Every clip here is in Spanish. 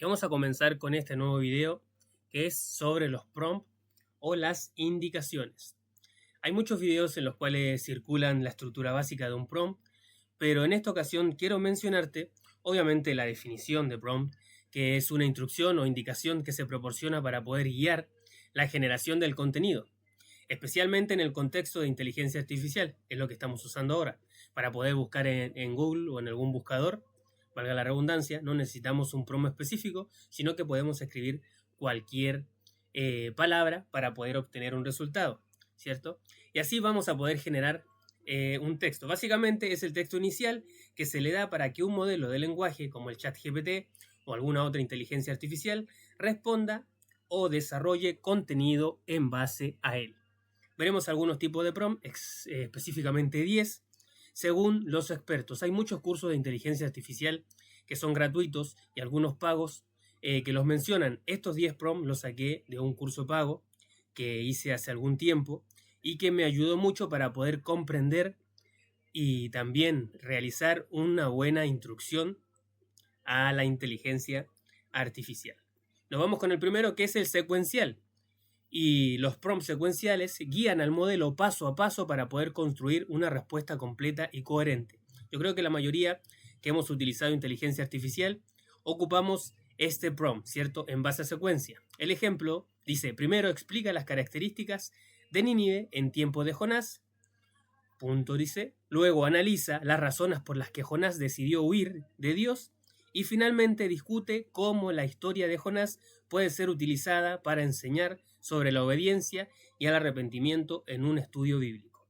Y vamos a comenzar con este nuevo video que es sobre los prompts o las indicaciones. Hay muchos videos en los cuales circulan la estructura básica de un prompt, pero en esta ocasión quiero mencionarte, obviamente, la definición de prompt, que es una instrucción o indicación que se proporciona para poder guiar la generación del contenido, especialmente en el contexto de inteligencia artificial, que es lo que estamos usando ahora, para poder buscar en Google o en algún buscador. Valga la redundancia, no necesitamos un prompt específico, sino que podemos escribir cualquier palabra para poder obtener un resultado, ¿cierto? Y así vamos a poder generar un texto. Básicamente es el texto inicial que se le da para que un modelo de lenguaje como el ChatGPT o alguna otra inteligencia artificial responda o desarrolle contenido en base a él. Veremos algunos tipos de prompt, específicamente 10, según los expertos. Hay muchos cursos de inteligencia artificial que son gratuitos y algunos pagos que los mencionan. Estos 10 prompts los saqué de un curso pago que hice hace algún tiempo y que me ayudó mucho para poder comprender y también realizar una buena instrucción a la inteligencia artificial. Nos vamos con el primero, que es el secuencial. Y los prompts secuenciales guían al modelo paso a paso para poder construir una respuesta completa y coherente. Yo creo que la mayoría que hemos utilizado inteligencia artificial ocupamos este prompt, ¿cierto? En base a secuencia. El ejemplo dice: primero explica las características de Nínive en tiempo de Jonás. Punto, dice. Luego analiza las razones por las que Jonás decidió huir de Dios. Y finalmente discute cómo la historia de Jonás puede ser utilizada para enseñar sobre la obediencia y el arrepentimiento en un estudio bíblico.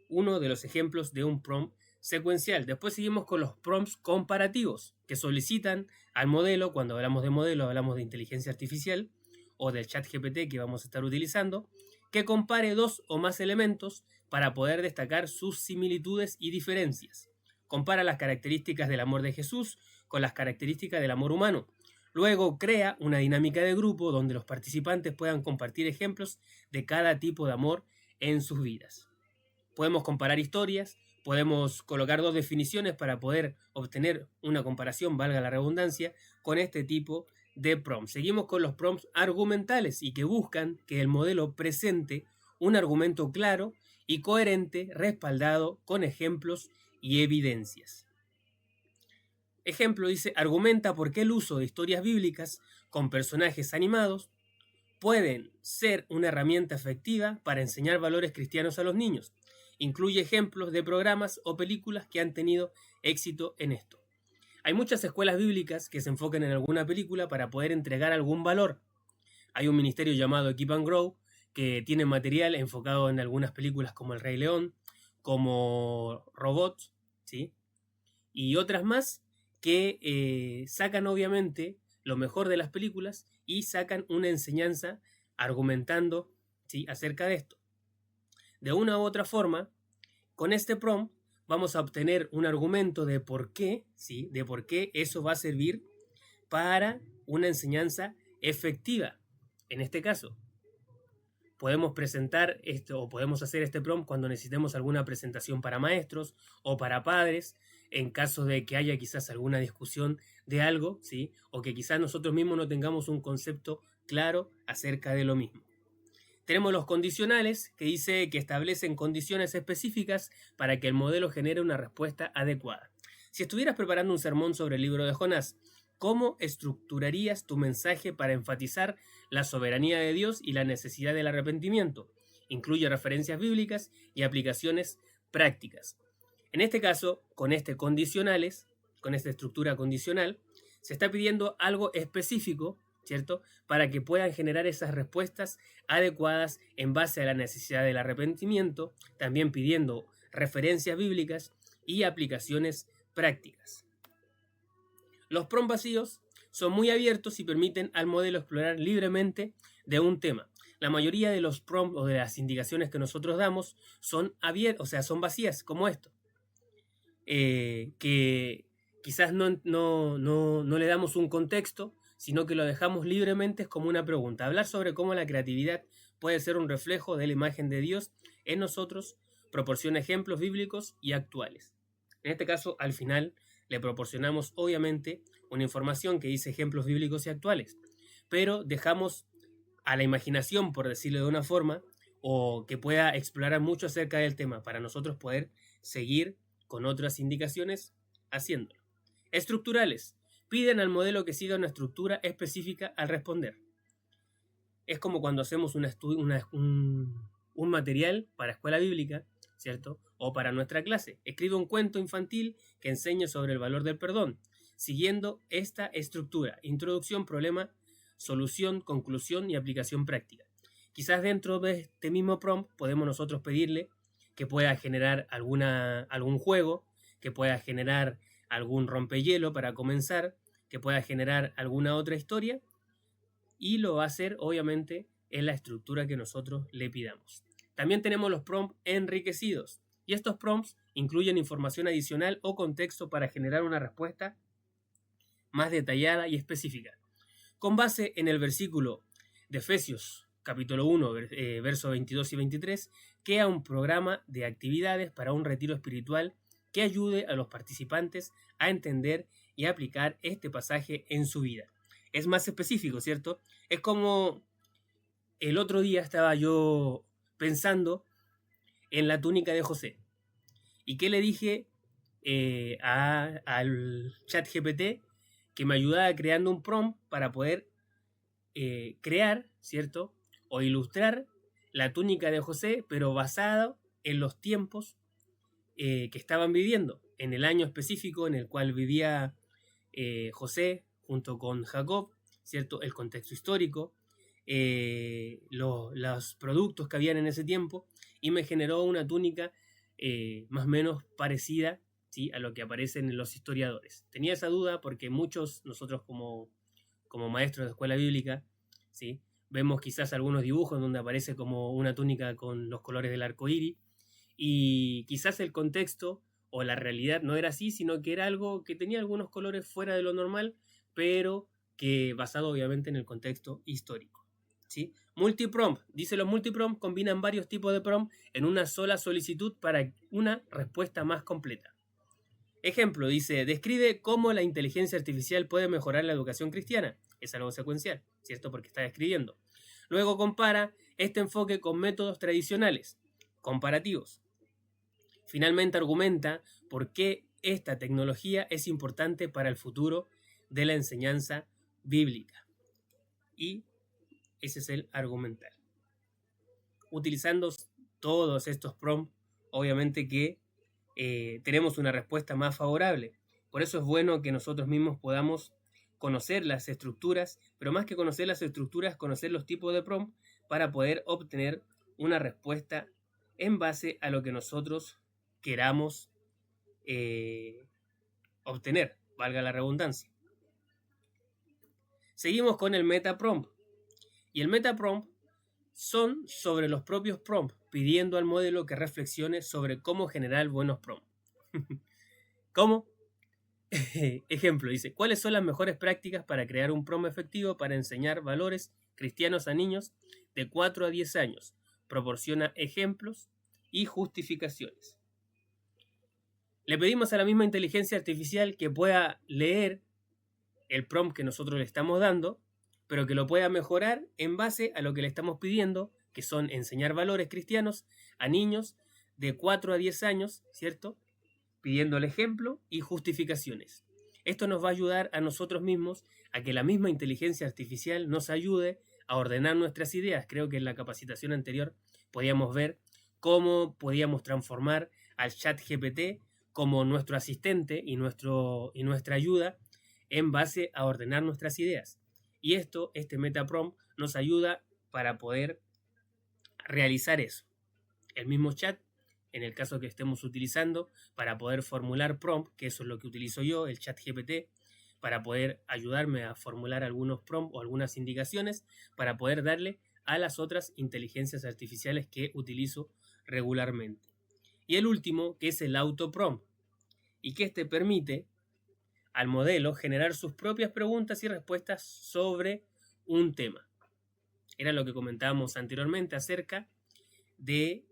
Uno de los ejemplos de un prompt secuencial. Después seguimos con los prompts comparativos, que solicitan al modelo, cuando hablamos de modelo, hablamos de inteligencia artificial o del ChatGPT que vamos a estar utilizando, que compare dos o más elementos para poder destacar sus similitudes y diferencias. Compara las características del amor de Jesús con las características del amor humano. Luego crea una dinámica de grupo donde los participantes puedan compartir ejemplos de cada tipo de amor en sus vidas. Podemos comparar historias, podemos colocar dos definiciones para poder obtener una comparación, valga la redundancia, con este tipo de prompts. Seguimos con los prompts argumentales y que buscan que el modelo presente un argumento claro y coherente respaldado con ejemplos y evidencias. Ejemplo, dice: argumenta por qué el uso de historias bíblicas con personajes animados pueden ser una herramienta efectiva para enseñar valores cristianos a los niños. Incluye ejemplos de programas o películas que han tenido éxito en esto. Hay muchas escuelas bíblicas que se enfocan en alguna película para poder entregar algún valor. Hay un ministerio llamado Keep and Grow que tiene material enfocado en algunas películas como El Rey León, como Robots, ¿sí? Y otras más que sacan obviamente lo mejor de las películas y sacan una enseñanza argumentando, ¿sí?, acerca de esto. De una u otra forma, con este prompt vamos a obtener un argumento de por qué, ¿sí?, de por qué eso va a servir para una enseñanza efectiva. En este caso, podemos presentar esto o podemos hacer este prompt cuando necesitemos alguna presentación para maestros o para padres, en caso de que haya quizás alguna discusión de algo, ¿sí?, o que quizás nosotros mismos no tengamos un concepto claro acerca de lo mismo. Tenemos los condicionales, que dice que establecen condiciones específicas para que el modelo genere una respuesta adecuada. Si estuvieras preparando un sermón sobre el libro de Jonás, ¿cómo estructurarías tu mensaje para enfatizar la soberanía de Dios y la necesidad del arrepentimiento? Incluye referencias bíblicas y aplicaciones prácticas. En este caso, con condicionales, con esta estructura condicional, se está pidiendo algo específico, ¿cierto?, para que puedan generar esas respuestas adecuadas en base a la necesidad del arrepentimiento, también pidiendo referencias bíblicas y aplicaciones prácticas. Los prompts vacíos son muy abiertos y permiten al modelo explorar libremente de un tema. La mayoría de los prompts o de las indicaciones que nosotros damos son abiertos, o sea, son vacías, como esto. Que quizás no le damos un contexto, sino que lo dejamos libremente, es como una pregunta. Hablar sobre cómo la creatividad puede ser un reflejo de la imagen de Dios en nosotros proporciona ejemplos bíblicos y actuales. En este caso, al final, le proporcionamos obviamente una información que dice ejemplos bíblicos y actuales, pero dejamos a la imaginación, por decirlo de una forma, o que pueda explorar mucho acerca del tema para nosotros poder seguir con otras indicaciones haciéndolo. Estructurales. Piden al modelo que siga una estructura específica al responder. Es como cuando hacemos un material para escuela bíblica, ¿cierto? O para nuestra clase. Escribe un cuento infantil que enseñe sobre el valor del perdón, siguiendo esta estructura: introducción, problema, solución, conclusión y aplicación práctica. Quizás dentro de este mismo prompt podemos nosotros pedirle que pueda generar algún juego, que pueda generar algún rompehielo para comenzar, que pueda generar alguna otra historia, y lo va a hacer obviamente en la estructura que nosotros le pidamos. También tenemos los prompts enriquecidos, y estos prompts incluyen información adicional o contexto para generar una respuesta más detallada y específica. Con base en el versículo de Efesios capítulo 1, versos 22 y 23, crea un programa de actividades para un retiro espiritual que ayude a los participantes a entender y aplicar este pasaje en su vida. Es más específico, ¿cierto? Es como el otro día estaba yo pensando en la túnica de José. ¿Y qué le dije al ChatGPT? Que me ayudaba creando un prompt para poder crear, ¿cierto? O ilustrar la túnica de José, pero basado en los tiempos que estaban viviendo, en el año específico en el cual vivía José junto con Jacob, ¿cierto? El contexto histórico, los productos que habían en ese tiempo, y me generó una túnica más o menos parecida, ¿sí?, a lo que aparece en los historiadores. Tenía esa duda porque muchos, nosotros como maestros de escuela bíblica, ¿sí?, vemos quizás algunos dibujos donde aparece como una túnica con los colores del arco iris, y quizás el contexto o la realidad no era así, sino que era algo que tenía algunos colores fuera de lo normal, pero que basado obviamente en el contexto histórico, ¿sí? Multiprompt. Dice, los multiprompt combinan varios tipos de prompt en una sola solicitud para una respuesta más completa. Ejemplo, dice, describe cómo la inteligencia artificial puede mejorar la educación cristiana. Es algo secuencial, ¿cierto? Porque está describiendo. Luego compara este enfoque con métodos tradicionales, comparativos. Finalmente argumenta por qué esta tecnología es importante para el futuro de la enseñanza bíblica. Y ese es el argumental. Utilizando todos estos prompts, obviamente que tenemos una respuesta más favorable. Por eso es bueno que nosotros mismos podamos conocer las estructuras, pero más que conocer las estructuras, conocer los tipos de prompt para poder obtener una respuesta en base a lo que nosotros queramos obtener, valga la redundancia. Seguimos con el metaprompt. Y el metaprompt son sobre los propios prompts, pidiendo al modelo que reflexione sobre cómo generar buenos prompts. ¿Cómo? Ejemplo, dice, ¿cuáles son las mejores prácticas para crear un prompt efectivo para enseñar valores cristianos a niños de 4 a 10 años? Proporciona ejemplos y justificaciones. Le pedimos a la misma inteligencia artificial que pueda leer el prompt que nosotros le estamos dando, pero que lo pueda mejorar en base a lo que le estamos pidiendo, que son enseñar valores cristianos a niños de 4 a 10 años, ¿cierto? Pidiendo el ejemplo y justificaciones. Esto nos va a ayudar a nosotros mismos a que la misma inteligencia artificial nos ayude a ordenar nuestras ideas. Creo que en la capacitación anterior podíamos ver cómo podíamos transformar al ChatGPT como nuestro asistente y nuestra ayuda en base a ordenar nuestras ideas. Y este metaprompt nos ayuda para poder realizar eso. El mismo chat, en el caso que estemos utilizando, para poder formular prompt, que eso es lo que utilizo yo, el ChatGPT, para poder ayudarme a formular algunos prompts o algunas indicaciones para poder darle a las otras inteligencias artificiales que utilizo regularmente. Y el último, que es el autoprompt, y que este permite al modelo generar sus propias preguntas y respuestas sobre un tema. Era lo que comentábamos anteriormente acerca de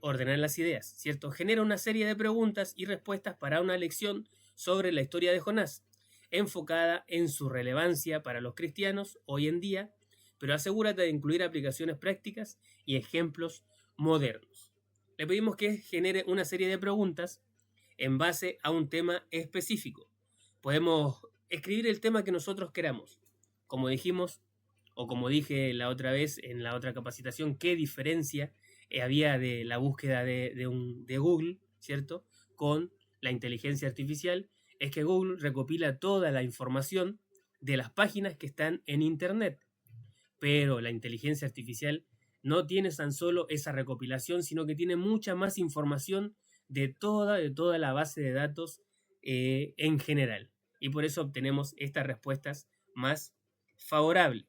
ordenar las ideas, ¿cierto? Genera una serie de preguntas y respuestas para una lección sobre la historia de Jonás, enfocada en su relevancia para los cristianos hoy en día, pero asegúrate de incluir aplicaciones prácticas y ejemplos modernos. Le pedimos que genere una serie de preguntas en base a un tema específico. Podemos escribir el tema que nosotros queramos. Como dijimos, o como dije la otra vez en la otra capacitación, qué diferencia había de la búsqueda de Google, ¿cierto?, con la inteligencia artificial, es que Google recopila toda la información de las páginas que están en Internet, pero la inteligencia artificial no tiene tan solo esa recopilación, sino que tiene mucha más información de toda la base de datos en general. Y por eso obtenemos estas respuestas más favorables.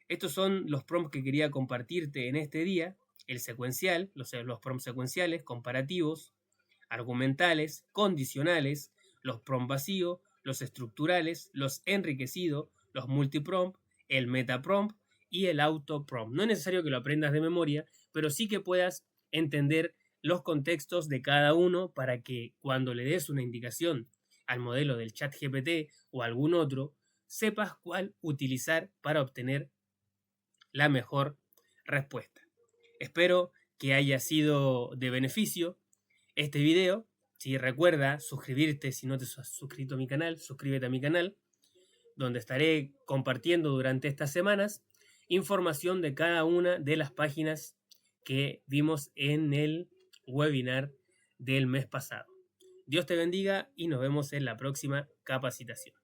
Estos son los prompts que quería compartirte en este día. El secuencial, los prompts secuenciales, comparativos, argumentales, condicionales, los prompts vacíos, los estructurales, los enriquecidos, los multiprompt, el metaprompt y el autoprompt. No es necesario que lo aprendas de memoria, pero sí que puedas entender los contextos de cada uno para que cuando le des una indicación al modelo del ChatGPT o algún otro, sepas cuál utilizar para obtener la mejor respuesta. Espero que haya sido de beneficio este video. Si recuerda suscribirte, si no te has suscrito a mi canal, suscríbete a mi canal, donde estaré compartiendo durante estas semanas información de cada una de las páginas que vimos en el webinar del mes pasado. Dios te bendiga y nos vemos en la próxima capacitación.